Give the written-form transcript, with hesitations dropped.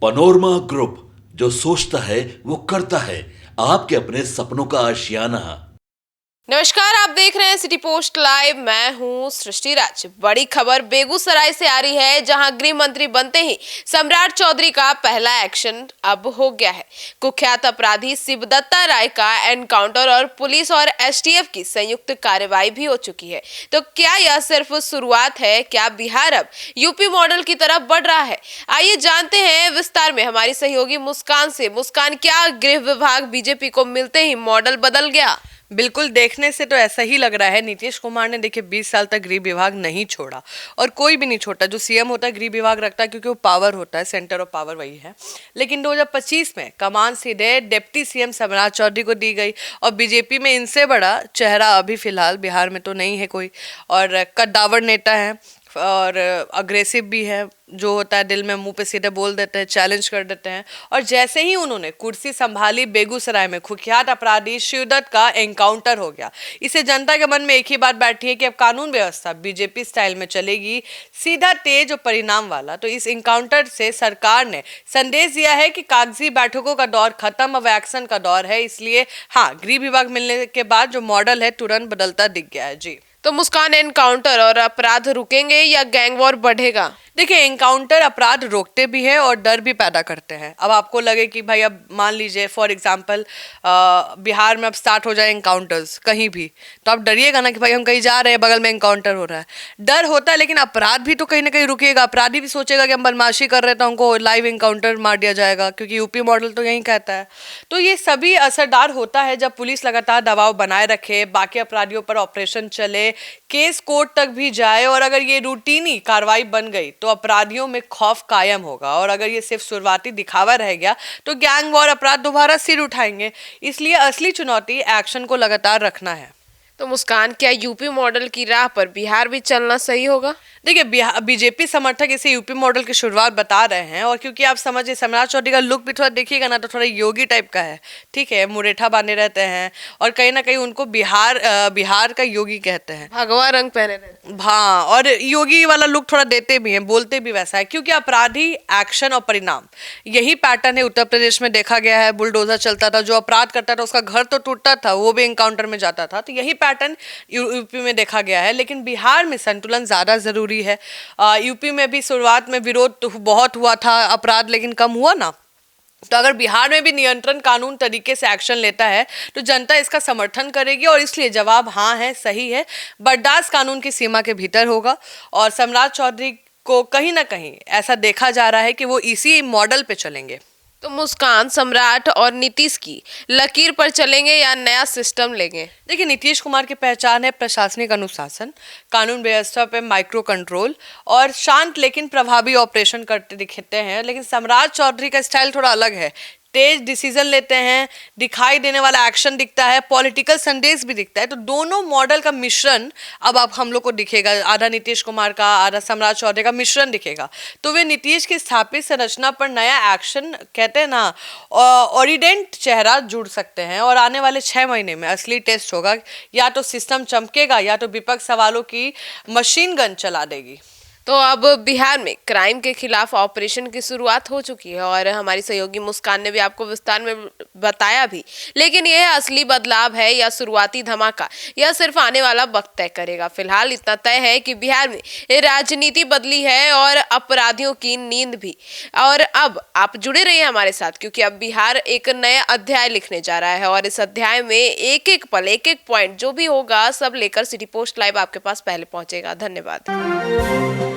Panorama group, जो सोचता है वो करता है। आपके अपने सपनों का आशियाना। नमस्कार, आप देख रहे हैं सिटी पोस्ट लाइव। मैं हूं सृष्टि राज। बड़ी खबर बेगूसराय से आ रही है, जहां गृह मंत्री बनते ही सम्राट चौधरी का पहला एक्शन अब हो गया है। कुख्यात अपराधी शिवदत्ता राय का एनकाउंटर और पुलिस और एसटीएफ की संयुक्त कार्रवाई भी हो चुकी है। तो क्या यह सिर्फ शुरुआत है? क्या बिहार अब यूपी मॉडल की तरफ बढ़ रहा है? आइए जानते हैं विस्तार में हमारी सहयोगी मुस्कान से। मुस्कान, क्या गृह विभाग बीजेपी को मिलते ही मॉडल बदल गया? बिल्कुल, देखने से तो ऐसा ही लग रहा है। नीतीश कुमार ने देखिए 20 साल तक गृह विभाग नहीं छोड़ा, और कोई भी नहीं छोड़ा। जो सीएम होता है गृह विभाग रखता है, क्योंकि वो पावर होता है, सेंटर ऑफ पावर वही है। लेकिन 2025 में कमान सीधे डिप्टी सीएम सम्राट चौधरी को दी गई, और बीजेपी में इनसे बड़ा चेहरा अभी फिलहाल बिहार में तो नहीं है कोई। और कद्दावर नेता है और अग्रेसिव भी है। जो होता है दिल में मुंह पे सीधे बोल देते हैं, चैलेंज कर देते हैं। और जैसे ही उन्होंने कुर्सी संभाली, बेगूसराय में कुख्यात अपराधी शिवदत्त का एनकाउंटर हो गया। इससे जनता के मन में एक ही बात बैठी है कि अब कानून व्यवस्था बीजेपी स्टाइल में चलेगी, सीधा, तेज और परिणाम वाला। तो इस एनकाउंटर से सरकार ने संदेश दिया है कि कागजी बैठकों का दौर खत्म, अब एक्शन का दौर है। इसलिए हाँ, गृह विभाग मिलने के बाद जो मॉडल है तुरंत बदलता दिख गया है। जी तो मुस्कान, एनकाउंटर और अपराध रुकेंगे या गैंग वॉर बढ़ेगा? देखिए, एनकाउंटर अपराध रोकते भी है और डर भी पैदा करते हैं। अब आपको लगे कि भाई, अब मान लीजिए फॉर एग्जांपल बिहार में अब स्टार्ट हो जाए एनकाउंटर्स कहीं भी, तो आप डरिएगा ना कि भाई हम कहीं जा रहे हैं, बगल में एनकाउंटर हो रहा है। डर होता है, लेकिन अपराध भी तो कहीं ना कहीं रुकेगा। अपराधी भी सोचेगा कि हम बदमाशी कर रहे हैं तो हमको लाइव एनकाउंटर मार दिया जाएगा, क्योंकि यूपी मॉडल तो यही कहता है। तो ये सभी असरदार होता है जब पुलिस लगातार दबाव बनाए रखे, बाकी अपराधियों पर ऑपरेशन चले, केस कोर्ट तक भी जाए। और अगर ये रूटीनी कार्रवाई बन गई तो अपराधियों में खौफ कायम होगा। और अगर ये सिर्फ शुरुआती दिखावा रह गया तो गैंग वॉर अपराध दोबारा सिर उठाएंगे। इसलिए असली चुनौती एक्शन को लगातार रखना है। तो मुस्कान, क्या यूपी मॉडल की राह पर बिहार भी चलना सही होगा? देखिए, बीजेपी समर्थक इसे यूपी मॉडल की शुरुआत बता रहे हैं। और क्योंकि आप समझिए, सम्राट चौधरी का लुक भी थोड़ा देखिएगा ना तो थोड़ा योगी टाइप का है। ठीक है, मुरेठा बांधे रहते हैं और कहीं ना कहीं उनको बिहार का योगी कहते हैं। भगवा रंग पहने रहते। हाँ, और योगी वाला लुक थोड़ा देते भी हैं, बोलते भी वैसा है। क्योंकि अपराधी, एक्शन और परिणाम, यही पैटर्न है। उत्तर प्रदेश में देखा गया है, बुलडोजर चलता था, जो अपराध करता था उसका घर तो टूटता था, वो भी एनकाउंटर में जाता था। तो यही पैटर्न यूपी में देखा गया है। लेकिन बिहार में संतुलन ज्यादा जरूरी है। यूपी में भी शुरुआत में विरोध तो बहुत हुआ था, अपराध लेकिन कम हुआ ना। तो अगर बिहार में भी नियंत्रण कानून तरीके से एक्शन लेता है तो जनता इसका समर्थन करेगी। और इसलिए जवाब हाँ है, सही है। बर्दाश्त कानून की सीमा के भीतर होगा। और सम्राट चौधरी को कहीं ना कहीं ऐसा देखा जा रहा है कि वो इसी मॉडल पे चलेंगे। तो मुस्कान, सम्राट और नीतीश की लकीर पर चलेंगे या नया सिस्टम लेंगे? देखिए, नीतीश कुमार की पहचान है प्रशासनिक अनुशासन, कानून व्यवस्था पे माइक्रो कंट्रोल और शांत लेकिन प्रभावी ऑपरेशन करते दिखते हैं। लेकिन सम्राट चौधरी का स्टाइल थोड़ा अलग है। तेज डिसीजन लेते हैं, दिखाई देने वाला एक्शन दिखता है, पॉलिटिकल संदेश भी दिखता है। तो दोनों मॉडल का मिश्रण अब आप हम लोग को दिखेगा। आधा नीतीश कुमार का, आधा सम्राट चौधरी का मिश्रण दिखेगा। तो वे नीतीश की स्थापित संरचना पर नया एक्शन, कहते हैं ना, ओरिडेंट चेहरा जुड़ सकते हैं। और आने वाले 6 महीने में असली टेस्ट होगा। या तो सिस्टम चमकेगा या तो विपक्ष सवालों की मशीन गन चला देगी। तो अब बिहार में क्राइम के खिलाफ ऑपरेशन की शुरुआत हो चुकी है और हमारी सहयोगी मुस्कान ने भी आपको विस्तार में बताया भी। लेकिन यह असली बदलाव है या शुरुआती धमाका, यह सिर्फ आने वाला वक्त तय करेगा। फिलहाल इतना तय है कि बिहार में राजनीति बदली है और अपराधियों की नींद भी। और अब आप जुड़े रहिए हमारे साथ, क्योंकि अब बिहार एक नया अध्याय लिखने जा रहा है। और इस अध्याय में एक एक पल, एक एक पॉइंट जो भी होगा सब लेकर सिटी पोस्ट लाइव आपके पास पहले पहुंचेगा। धन्यवाद।